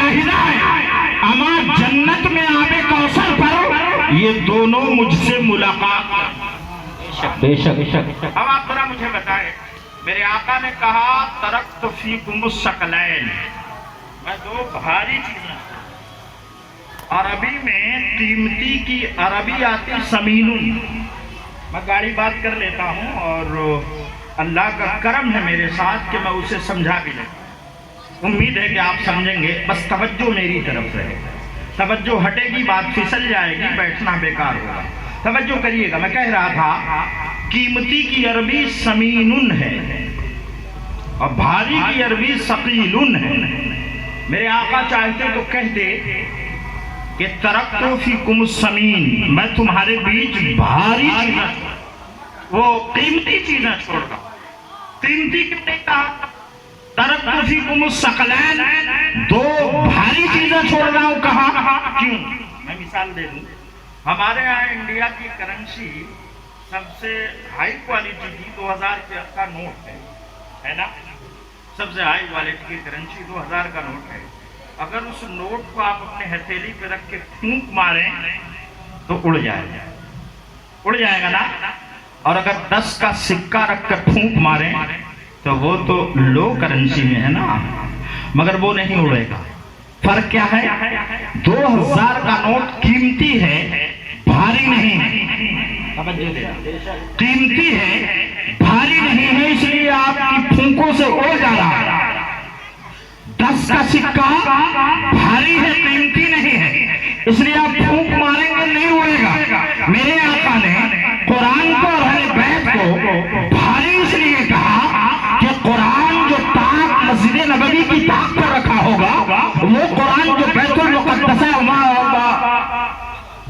شاہدہ ہے اما جنت میں آب کوثر پر یہ دونوں مجھ سے ملاقات۔ بے شک۔ اب آپ ذرا مجھے بتائیں، میرے آقا نے کہا ترکت فیکم الثقلین، میں دو بھاری چیزیں، عربی میں قیمتی کی عربی آتی سمینون، میں گاڑی بات کر لیتا ہوں اور اللہ کا کرم ہے میرے ساتھ کہ میں اسے سمجھا بھی لیتا ہوں، امید ہے کہ آپ سمجھیں گے، بس توجہ میری طرف رہے، توجہ ہٹے گی بات پھسل جائے گی، بیٹھنا بیکار ہوگا، توجہ کریے گا۔ میں کہہ رہا تھا قیمتی کی عربی سمینن ہے اور بھاری کی عربی ثقیلن ہے۔ میرے آقا چاہتے تو کہتے کہ ترکت فیکم السمین، میں تمہارے بیچ بھاری چیزیں، وہ قیمتی چیزیں چھوڑ رہا ہوں۔ قیمتی کیوں نہیں کہا؟ ترکت فیکم الثقلین، دو بھاری چیزیں چھوڑ رہا ہوں، کہا کیوں؟ میں مثال دے دوں، ہمارے یہاں انڈیا کی کرنسی سب سے ہائی کوالٹی کی 2000 کا نوٹ ہے نا، سب سے ہائی کوالٹی کی کرنسی 2000 کا نوٹ ہے۔ اگر اس نوٹ کو آپ اپنے ہتھیلی پہ رکھ کے پھونک ماریں تو اڑ جائے گا نا، اور اگر 10 کا سکہ رکھ کر پھونک ماریں تو وہ تو لو کرنسی میں ہے نا، مگر وہ نہیں اڑے گا۔ فرق کیا ہے؟ 2000 کا نوٹ قیمتی ہے، بھاری نہیں ہے، قیمتی ہے، بھاری نہیں ہے، اس لیے آپ کی پھونکوں سے اڑ جا رہا ہے۔ 10 کا سکہ بھاری ہے، قیمتی نہیں ہے، اس لیے آپ پھونک ماریں گے نہیں اڑے گا۔ میرے آقا نے قرآن کو اور اہل بیت کو بھاری اس لیے کہا کہ قرآن جو تاج مسجد نبوی کی طاق پر رکھا ہوگا، وہ قرآن جو بیت المقدس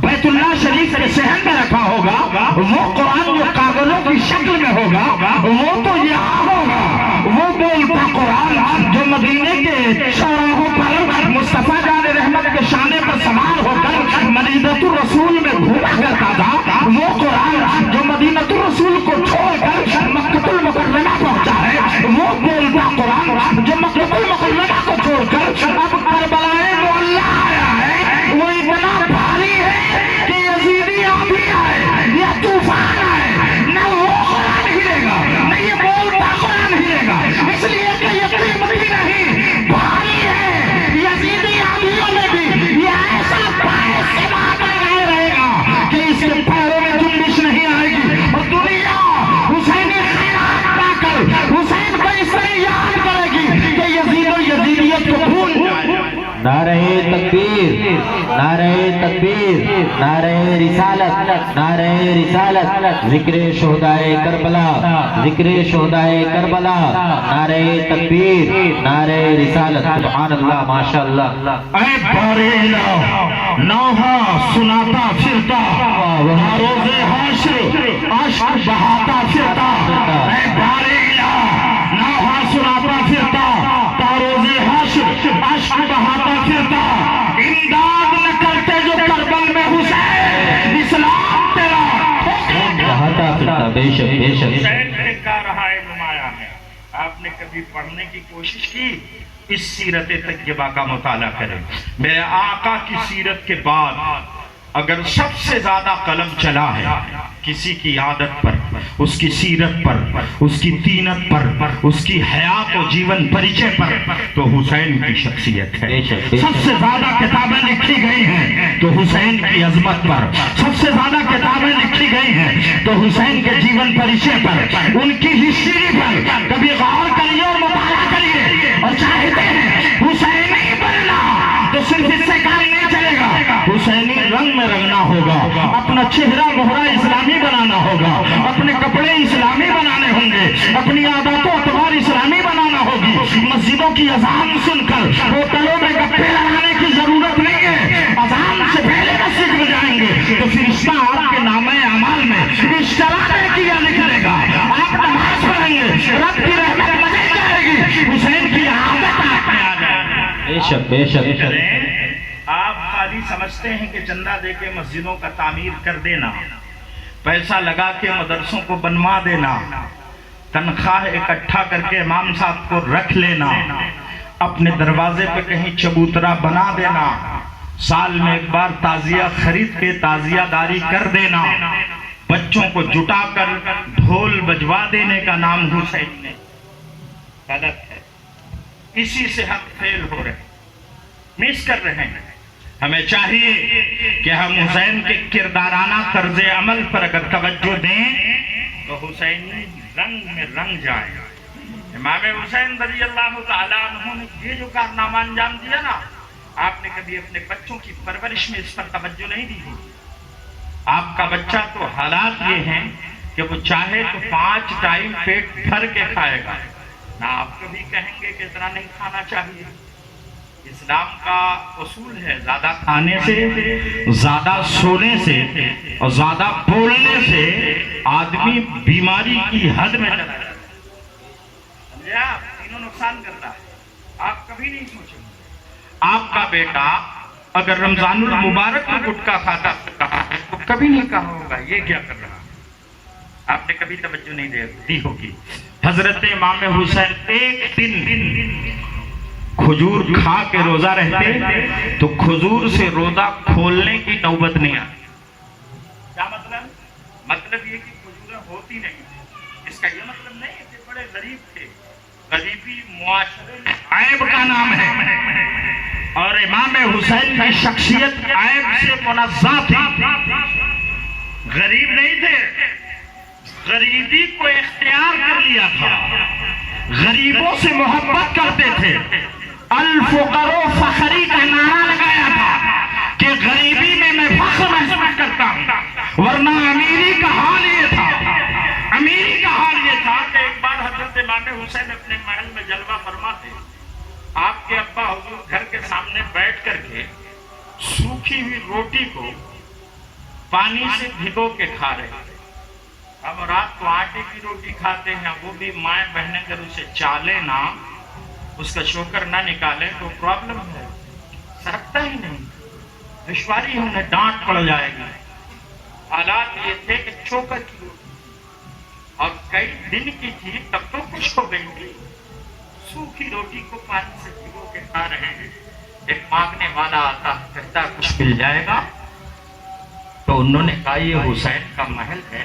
بیت اللہ شریف کے صحن میں رکھا ہوگا، وہ قرآن جو کاغذوں کی شکل میں ہوگا، وہ تو یہاں ہوگا۔ وہ بولتا قرآن جو مدینے کے شاہراہوں پر مصطفیٰ جان رحمت کے شانے پر سوار ہو کر مدینۃ الرسول میں گھوما کرتا تھا، وہ قرآن جو مدینۃ الرسول کو چھوڑ کر مکہ المکرمہ پہنچا ہے، وہ بولتا قرآن جو مکہ المکرمہ کو چھوڑ کر اب کربلائے معلیٰ آیا ہے، وہ اتنا بھاری ہے کہ یزیدی آندھی آئے یا طوفان آئے نہ وہ قرآن ہلے گا، نہ یہ بولتا قرآن ہلے گا، اس لیے کہ یہ قیمتی نہیں، بھاری ہے۔ یزیدی آندھیوں میں بھی یہ ایسا باعث سے بھاگا رہے گا کہ اس کے پیروں میں جنبش نہیں آئے گی، اور دنیا حسینی خیرات پا کر حسین کو اس طرح یاد کرے گی کہ یزید و یزیدیت کو بھول جائے۔ نعرہ تکبیر، نعرہ تکبیر، نعرہ رسالت، نعرہ رسالت، ذکر شہدائے کربلا، ذکر شہدائے کربلا، نعرہ تکبیر، نعرہ رسالت، سبحان اللہ، ماشاءاللہ۔ اے باریلا نوحہ سناتا پھرتا، روز حشر عشق بہاتا پھرتا، اے باریلا نوحہ سناتا پھرتا، روز حشر عشق بہاتا پھرتا، امداد نہ کرتے جو کربل میں حسین، اسلام تیرا بہاتا پھرتا، بے شک بے شک۔ حسین نے کہا رہا ہے نمایاں ہے، آپ نے کبھی پڑھنے کی کوشش کی؟ اس سیرت طیبہ کا مطالعہ کریں۔ میرے آقا کی سیرت کے بعد اگر سب سے زیادہ قلم چلا ہے کسی کی عادت پر، اس کی سیرت پر، اس کی تینت پر، اس کی حیات و جیون پریچے پر، تو حسین کی شخصیت ہے۔ سب سے زیادہ کتابیں لکھی گئی ہیں تو حسین کی عظمت پر، سب سے زیادہ کتابیں لکھی گئی ہیں تو حسین کے جیون پریچے پر، ان کی ہسٹری پر کبھی غور کریے اور مطالعہ کریے، اور چاہتے ہیں حسینی بننا تو صرف اس سے کام نہیں چلے گا، حسینی رنگ میں رنگنا ہوگا، اپنا چہرہ مہرہ اسلامی بنانا ہوگا، اپنے کپڑے اسلامی بنانے ہوں گے، اپنی عادات و اطوار اسلامی بنانا ہوگی۔ مسجدوں کی اذان سن کر ہوٹلوں میں گپے لگانے کی ضرورت نہیں ہے، اذان سے پہلے مسجد میں جائیں گے تو فرشتہ آپ کے نامہ اعمال میں اشتراک کیا نکلے گا، آپ نماز پڑھیں گے، رب کی رحمت مزے جائے گی، حسین کی عادت آپ میں آ جائے گی۔ بے شک بے شک۔ آپ خالی سمجھتے ہیں کہ چندہ دے کے مسجدوں کا تعمیر کر دینا، پیسہ لگا کے مدرسوں کو بنوا دینا، تنخواہ اکٹھا کر کے امام صاحب کو رکھ لینا، اپنے دروازے پہ کہیں چبوترا بنا دینا، سال میں ایک بار تعزیہ خرید کے تعزیہ داری کر دینا، بچوں کو جٹا کر ڈھول بجوا دینے کا نام حسین نے غلط ہے۔ اسی سے ہم فیل ہو رہے ہیں، مس کر رہے ہیں۔ ہمیں چاہیے کہ ہم حسین کے کردارانہ طرز عمل پر اگر توجہ دیں تو حسینی رنگ میں رنگ جائیں۔ امام حسین رضی اللہ تعالیٰ عنہ نے یہ جو کارنامہ انجام دیا نا، آپ نے کبھی اپنے بچوں کی پرورش میں اس پر توجہ نہیں دی تھی۔ آپ کا بچہ تو حالات یہ ہیں کہ وہ چاہے تو 5 ٹائم پیٹ بھر کے کھائے گا، نہ آپ کبھی کہیں گے کہ اتنا نہیں کھانا چاہیے۔ اسلام کا اصول ہے زیادہ کھانے سے، زیادہ سونے سے اور زیادہ بولنے سے آدمی بیماری کی حد میں چلا جاتا ہے۔ آپ تینوں نقصان کرتا ہے، آپ کبھی نہیں سوچیں گے۔ آپ کا بیٹا اگر رمضان المبارک میں گٹکا کھاتا ہے تو کبھی نہیں کہا ہوگا یہ کیا کر رہا، آپ نے کبھی توجہ نہیں دی ہوگی۔ حضرت امام حسین ایک دن کھجور کھا کے روزہ رہتے تو کھجور سے روزہ کھولنے کی نوبت نہیں آتی۔ کیا مطلب یہ کہ کھجوریں ہوتی نہیں، اس کا یہ مطلب نہیں کہ بڑے غریب تھے۔ غریبی معاشرے میں عیب کا نام ہے، اور امام حسین کی شخصیت عیب سے منزہ تھی۔ غریب نہیں تھے، غریبی کو اختیار کر لیا تھا، غریبوں سے محبت کرتے تھے۔ الفقر فخری کا نعرہ لگایا تھا کہ غریبی میں فخر محسوس کرتا ہوں، ورنہ امیری کا حال یہ تھا، امیری کا حال یہ تھا کہ ایک بار حضرت امام حسین اپنے محل میں جلوہ فرما تھے۔ آپ کے ابا حضور گھر کے سامنے بیٹھ کر کے سوکھی ہوئی روٹی کو پانی سے بھگو کے کھا رہے تھے۔ اب رات کو آٹے کی روٹی کھاتے ہیں، وہ بھی مائیں بہنیں اگر اسے چالے نہ، اس کا شوکر نہ نکالے تو پرابلم ہے، سرکتا ہی نہیں، دشواری انہیں ڈانٹ پڑ جائے گی۔ حالات یہ تھے کہ چوکر کی روٹی اور کئی دن کی تھی، تب تو خوش ہو گئی تھی، سوکھی روٹی کو پانی سے بھگو کے کھا رہے ہیں۔ ایک مانگنے والا آتا کہتا کچھ مل جائے گا، تو انہوں نے کہا یہ حسین کا محل ہے،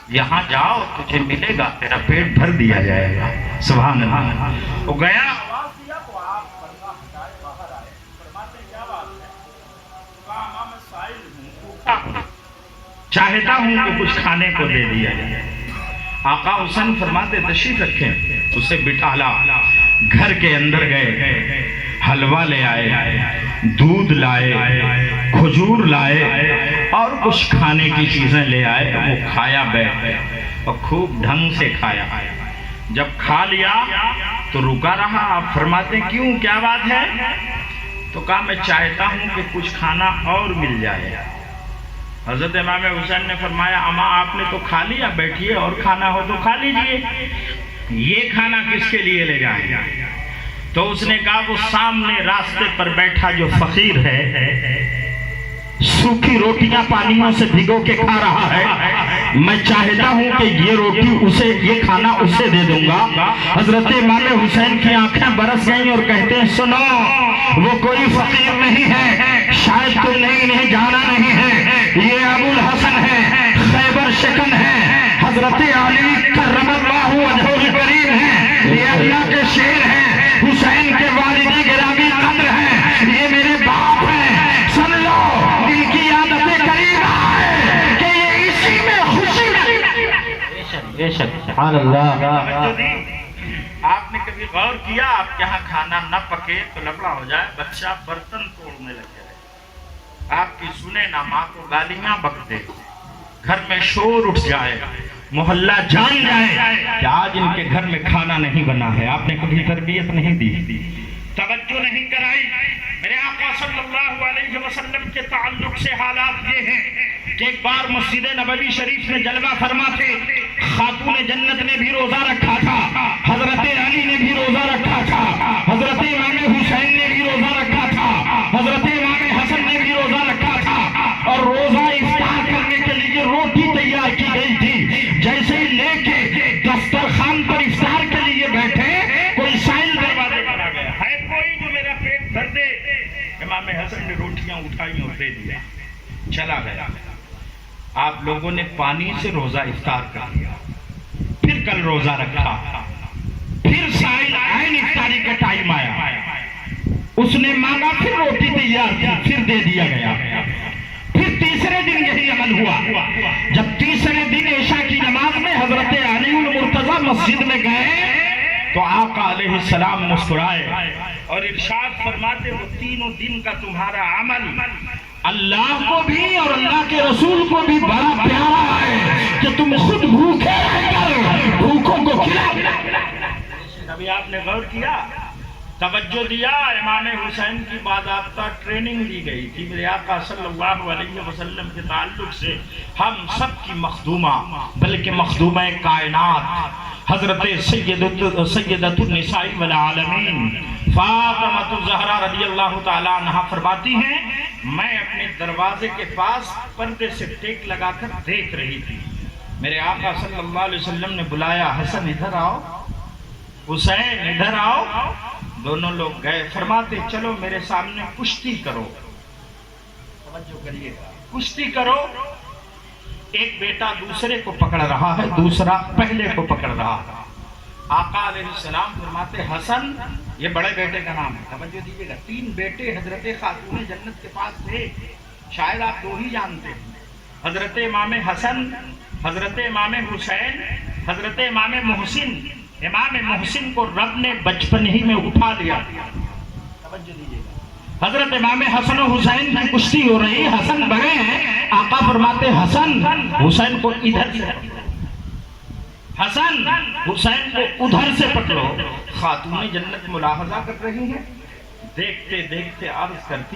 یہاں جاؤ تجھے ملے گا، تیرا پیٹ بھر دیا جائے گا۔ سبحان اللہ۔ وہ گیا، آواز دیا تو آپ پردہ ہٹائے باہر آئے، فرماتے ہیں کیا بات ہے؟ کہا میں سائل ہوں، بھوکا ہوں، چاہتا ہوں کہ کچھ کھانے کو دے دیا جائے۔ آقا حسین فرماتے تشریف رکھیں، اسے بٹھالا، گھر کے اندر گئے، حلوہ لے آئے، دودھ لائے، کھجور لائے اور کچھ کھانے کی چیزیں لے آئے۔ وہ کھایا بیٹھے اور خوب ڈھنگ سے کھایا۔ جب کھا لیا تو رکا رہا۔ آپ فرماتے ہیں کیوں، کیا بات ہے؟ تو کہا میں چاہتا ہوں کہ کچھ کھانا اور مل جائے۔ حضرت امام حسین نے فرمایا اما آپ نے تو کھا لیا، بیٹھیے، اور کھانا ہو تو کھا لیجئے، یہ کھانا کس کے لیے لے جائیں؟ تو اس نے کہا وہ سامنے راستے پر بیٹھا جو فقیر ہے، سوکھی روٹیاں پانیوں سے بھگو کے کھا رہا ہے، میں چاہتا ہوں کہ یہ روٹی اسے، یہ کھانا اسے دے دوں گا۔ حضرت امام حسین کی آنکھیں برس گئیں اور کہتے ہیں سنو، وہ کوئی فقیر نہیں ہے، شاید تم نہیں جانا نہیں ہے، یہ ابو الحسن ہے، خیبر شکن ہے، حضرت علی کرم اللہ وجہہ الکریم ہے، یہ اللہ کے شیر ہیں، حسین کے والد گرامی قدر ہیں، یہ میرے باپ ہیں، سن لو ان کی عادت قریب ہے کہ یہ اسی میں خوشی میں۔ بے شک، سبحان اللہ۔ آپ نے کبھی غور کیا آپ کے ہاں کھانا نہ پکے تو لفڑا ہو جائے، بچہ برتن توڑنے لگے رہے، آپ کی سنے نہ، ماں کو گالیاں بک دے، گھر میں شور اٹھ جائے، محلہ جان جائے کہ آج ان کے گھر میں کھانا نہیں بنا ہے۔ آپ نے کبھی تربیت نہیں دی، توجہ نہیں کرائی۔ میرے آقا صلی اللہ علیہ وسلم کے تعلق سے حالات یہ ہیں کہ ایک بار مسجد نبوی شریف میں جلوہ فرما تھے، خاتون جنت نے بھی روزہ رکھا تھا، حضرت علی نے بھی روزہ رکھا تھا، حضرت امام حسین نے بھی روزہ رکھا تھا، حضرت امام حسن نے بھی روزہ رکھا تھا، اور روزہ افطار کرنے کے لیے روٹی تیار کی گئی تھی۔ جیسے ہی لے کے دسترخوان پر افطار کے لیے بیٹھے، کوئی سائل دروازے پر آ گیا، دے. امام حسن نے روٹیاں اٹھائی اور دے دیا, چلا گیا. آپ لوگوں نے پانی سے روزہ افطار کر لیا, پھر کل روزہ رکھا, پھر سائل عین افطاری کا ٹائم آیا, اس نے مانگا, پھر روٹی تیار تھی, پھر دے دیا گیا. پھر تیسرے دن یہی عمل ہوا. جب تیسرے دن عشاء کی نماز میں حضرت علی المرتضیٰ مسجد میں گئے تو آقا علیہ السلام مسکرائے اور ارشاد فرماتے, وہ تینوں دن کا تمہارا عمل اللہ کو بھی اور اللہ کے رسول کو بھی بڑا پیارا ہے کہ تم خود بھوکے رہ کر بھوکوں کو کھلا. ابھی آپ نے غور کیا, توجہ دیا, امام حسین کی باضابطہ ٹریننگ دی گئی تھی. میرے آقا صلی اللہ علیہ وسلم کے تعلق سے ہم سب کی مخدومہ, بلکہ مخدومہ کائنات حضرت سیدۃ النساء والعالمین فاطمہ الزہرا رضی اللہ تعالیٰ عنہا فرماتی ہیں, میں اپنے دروازے کے پاس پردے سے ٹیک لگا کر دیکھ رہی تھی. میرے آقا صلی اللہ علیہ وسلم نے بلایا, حسن ادھر آؤ, حسین ادھر آؤ. دونوں لوگ گئے. فرماتے, چلو میرے سامنے کشتی کرو. توجہ کریے, کشتی کرو. ایک بیٹا دوسرے کو پکڑ رہا ہے, دوسرا پہلے کو پکڑ رہا ہے. آقا علیہ السلام فرماتے, حسن, یہ بڑے بیٹے کا نام ہے, توجہ دیجیے گا. 3 بیٹے حضرت خاتون جنت کے پاس تھے, شاید آپ 2 ہی جانتے ہیں, حضرت امام حسن, حضرت امام حسین, حضرت امام محسن. امام محسن کو رب نے بچپن ہی میں اٹھا لیا. توجہ دیجیے گا. حضرت امام حسن و حسین کی کشتی ہو رہی, حسن بڑے ہیں. آقا فرماتے, حسن حسین کو ادھر سے, حسن حسین کو ادھر سے پکڑو. خاتون جنت ملاحظہ کر رہی ہیں, دیکھتے دیکھتے عرض کرتی